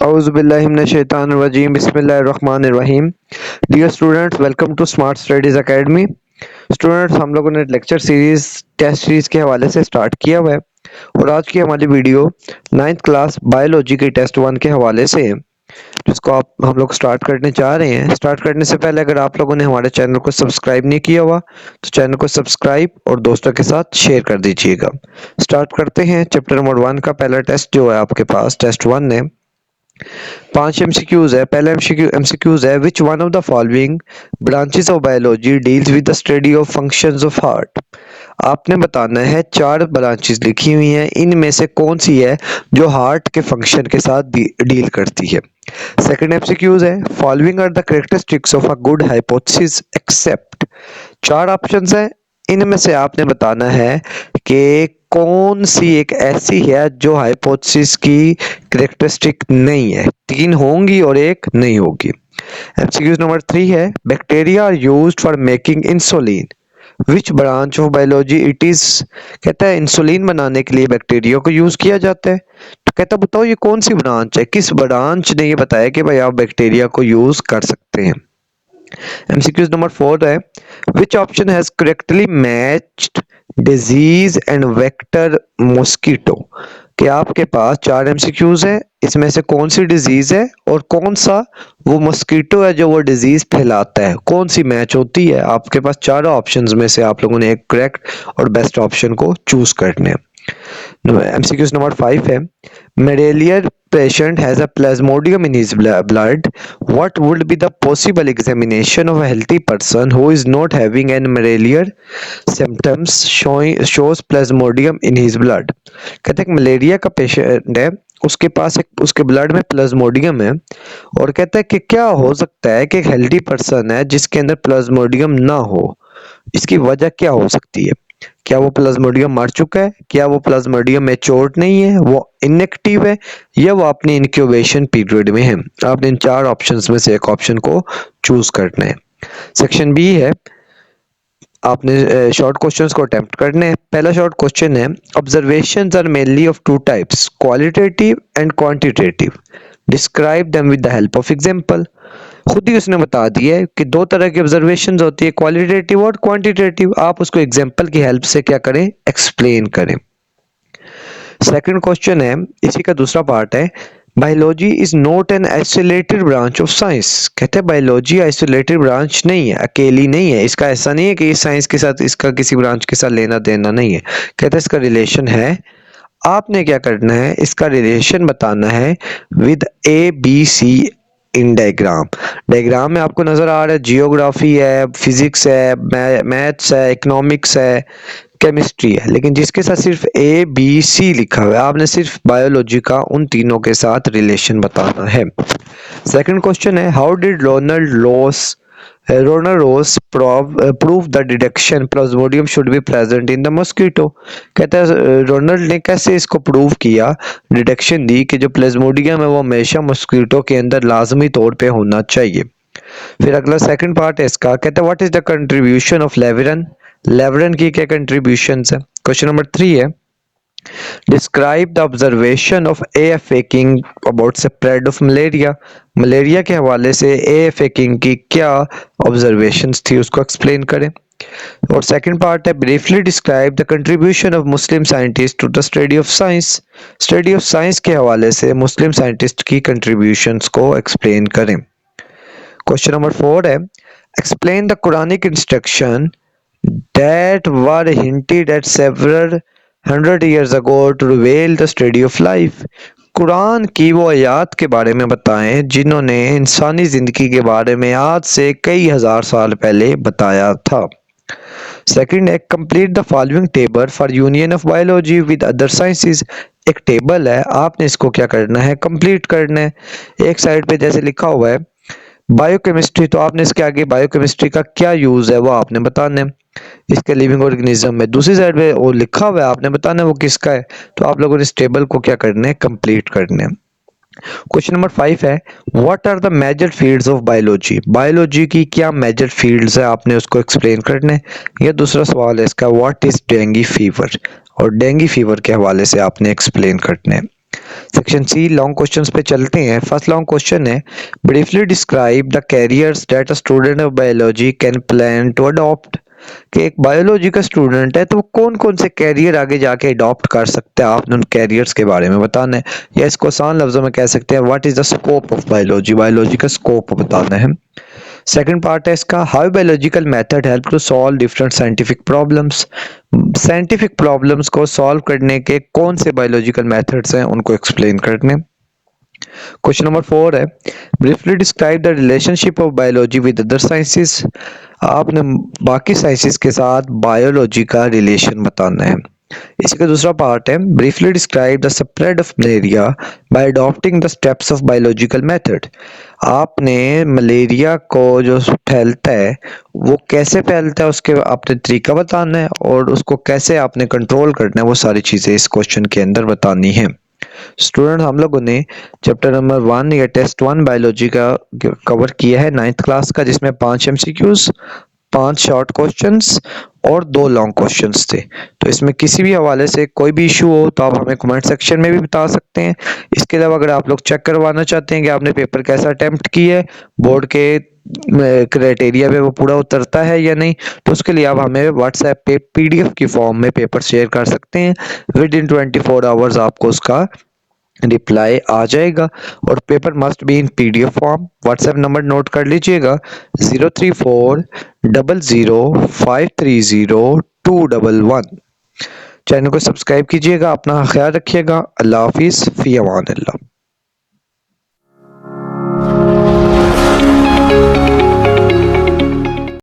Auzubillahiminash-shaytanir-rajim. Bismillahir-rahmanir-rahim. Dear students, welcome to Smart Studies Academy. Students, हम लोगों ने lecture series test series के हवाले से स्टार्ट किया हुआ है और आज की हमारी वीडियो 9th क्लास बायोलॉजी के टेस्ट 1 के हवाले से है, जिसको हम लोग स्टार्ट करने जा रहे हैं। स्टार्ट करने से पहले अगर आप लोगों ने हमारे चैनल को सब्सक्राइब नहीं किया हुआ तो चैनल को सब्सक्राइब और दोस्तों के साथ शेयर कर दीजिएगा। स्टार्ट करते हैं। चैप्टर नंबर 1 का पहला टेस्ट जो है आपके पास टेस्ट 1 है। 5 एमसीक्यूज है। पहला एमसीक्यूज है, which one of the following branches of biology deals with the study of functions of heart. आपने बताना है 4 ब्रांचेस लिखी हुई हैं, इनमें से कौन सी है जो हार्ट के फंक्शन के साथ डील करती है। सेकंड एमसीक्यूज है, following are the characteristics of a good hypothesis except. 4 options है, इनमें से आपने बताना है कि कौन सी एक ऐसी है जो हाइपोथेसिस की कैरेक्टरिस्टिक नहीं है। 3 होंगी और 1 नहीं होगी। एमसीक्यूज नंबर 3 है, bacteria are used for making insulin. Which branch of biology it is. कहता है इंसुलिन बनाने के लिए बैक्टीरिया को यूज किया जाता है। तो कहता बताओ ये कौन सी ब्रांच है, किस ब्रांच ने ये बताया कि भाई आप बैक्टीरिया को यूज कर सकते हैं। एमसीक्यूज नंबर 4 है, which option has correctly matched disease and vector mosquito. कि आपके पास 4 एमसीक्यूज है, इसमें से कौन सी डिजीज है और कौन सा वो मॉस्किटो है जो वो डिजीज फैलाता है, कौन सी मैच होती है। आपके पास 4 ऑप्शंस में से आप लोगों ने एक करेक्ट और बेस्ट ऑप्शन को चूज करने हैं। MCQs number 5 है, Mendelian patient has a plasmodium in his blood. What would be the possible examination of a healthy person who is not having any Mendelian symptoms shows plasmodium in his blood। कहते हैं malaria का patient है, उसके पास एक उसके blood में Plasmodium है और कहता है कि क्या हो सकता है कि एक हेल्दी पर्सन है जिसके अंदर प्लाज्मोडियम ना हो, इसकी वजह क्या हो सकती है। क्या वो प्लाज्मोडियम मर चुका है, क्या वो प्लाज्मोडियम मैच्योर्ड नहीं है, वो इनएक्टिव है, या वो अपने इंक्यूबेशन पीरियड में है। आपने इन 4 ऑप्शंस में से एक ऑप्शन को चूज करना है। सेक्शन बी है, आपने शॉर्ट क्वेश्चंस को अटेम्प्ट करने हैं। पहला शॉर्ट क्वेश्चन है, observations are mainly of 2 types, qualitative and quantitative. Describe them with the help of example. खुद ही उसने बता दिया है कि 2 तरह की ऑब्जर्वेशंस होती है, क्वालिटेटिव और क्वांटिटेटिव। आप उसको एग्जांपल की हेल्प से क्या करें, एक्सप्लेन करें। सेकंड क्वेश्चन है, इसी का दूसरा पार्ट है, biology is not an isolated branch of science. कहते हैं बायोलॉजी आइसोलेटेड ब्रांच नहीं है, अकेली नहीं है। इसका ऐसा नहीं है कि इस साइंस के साथ इसका किसी ब्रांच के साथ लेना देना नहीं है। कहते हैं इसका रिलेशन है। आपने क्या करना है, इसका रिलेशन बताना है विद ABC इन डायग्राम में आपको नजर आ रहा है जियोग्राफी है, फिजिक्स है, मैथ्स है, इकोनॉमिक्स है, केमिस्ट्री है, लेकिन जिसके साथ सिर्फ ABC लिखा हुआ है, आपने सिर्फ बायोलॉजी का उन तीनों के साथ रिलेशन बताना है। सेकंड क्वेश्चन है, how did Ronald Ross prove the deduction plasmodium should be present in the mosquito. कहता है रोनल्ड ने कैसे इसको प्रूव किया, डिडक्शन दी कि जो प्लाज्मोडियम है वो हमेशा मॉस्किटो के अंदर लाजमी तौर पे होना चाहिए। फिर अगला सेकंड पार्ट है इसका, कहता है what is the contribution of Laveran की क्या कंट्रीब्यूशंस है। क्वेश्चन नंबर 3 है, describe the observation of AFA King about spread of malaria. Malaria के हवाले से AFA किंग की क्या ऑब्जर्वेशंस थी, उसको एक्सप्लेन करें। और सेकंड पार्ट है, briefly describe the contribution of Muslim scientist to the study of science. Study of science के हवाले से मुस्लिम साइंटिस्ट की कंट्रीब्यूशंस को एक्सप्लेन करें। क्वेश्चन नंबर 4 है, explain the Quranic instruction that were hinted at several hundred years ago to reveal the study of life। Quran की वो आयात के बारे में बताएं जिन्होंने इंसानी जिंदगी के बारे में आज से कई हजार साल पहले बताया था। सेकंड है, complete the following table for union of biology with other sciences. एक टेबल है, आपने इसको क्या करना है, कंप्लीट करना है। एक साइड पे जैसे लिखा हुआ है बायोकेमिस्ट्री, तो आपने इसके आगे बायोकेमिस्ट्री का क्या यूज है वो आपने बताना है। इसके लिविंग ऑर्गेनिज्म में दूसरी साइड पे वो लिखा हुआ है, आपने बताना है वो किसका है। तो आप लोगों ने इस टेबल को क्या करना है, कंप्लीट करना है। क्वेश्चन नंबर 5 है, what are the major fields of biology. Biology की क्या मेजर फील्ड्स है, आपने उसको एक्सप्लेन करना है। ये दूसरा सवाल है इसका, व्हाट इज डेंगू फीवर, और डेंगू फीवर के हवाले से आपने एक्सप्लेन करना है। सेक्शन सी लॉन्ग क्वेश्चंस पे चलते हैं। फर्स्ट लॉन्ग क्वेश्चन है, briefly describe the careers that a student of biology can plan to adopt. कि एक बायोलॉजी का स्टूडेंट है तो वो कौन कौन से कैरियर आगे जाके अडॉप्ट कर सकता है, आपने उन कैरियर्स के बारे में बताना है। या इसको आसान लफ्जों में कह सकते हैं, what is the scope of biology, biology का स्कोप बताना है। सेकंड पार्ट है इसका, how biological method help to solve different scientific problems. Scientific problems को सॉल्व करने के कौन से बायोलॉजिकल मेथड्स हैं उनको एक्सप्लेन करने। क्वेश्चन नंबर 4 है, briefly describe the relationship of biology with other sciences. आपने बाकी साइंसेस के साथ बायोलॉजी का रिलेशन बताना है। इसी का दूसरा पार्ट है, briefly describe the spread of malaria bye adopting the steps of biological method. आपने मलेरिया को जो फैलता है वो कैसे फैलता है उसके आपने तरीका बताना है, और उसको कैसे आपने कंट्रोल करना है, वो सारी चीज़ें इस क्वेश्चन के अंदर बतानी है। स्टूडेंट हम लोगों ने चैप्टर नंबर 1 या टेस्ट 1 बायोलॉजी का कवर किया है 9th क्लास का, जिसमें 5 एमसीक्यूज, 5 शॉर्ट क्वेश्चंस और 2 लॉन्ग क्वेश्चंस थे। तो इसमें किसी भी हवाले से कोई भी इशू हो तो आप हमें कमेंट सेक्शन में भी बता सकते हैं। इसके अलावा अगर आप लोग चेक करवाना चाहते हैं कि आपने पेपर कैसा अटेम्प्ट किया है, बोर्ड के क्राइटेरिया पे वो पूरा उतरता है या नहीं, तो उसके लिए आप हमें व्हाट्सएप पे पीडीएफ की फॉर्म में पेपर शेयर कर सकते हैं। विद इन 24 आवर्स आपको उसका रिप्लाई आ जाएगा। और paper must be in PDF form. WhatsApp number note कर लीजिएगा, 03400530211। चैनल को सब्सक्राइब कीजिएगा। अपना ख्याल रखिएगा। अल्लाह हाफिज़, फ़ी अमान अल्लाह।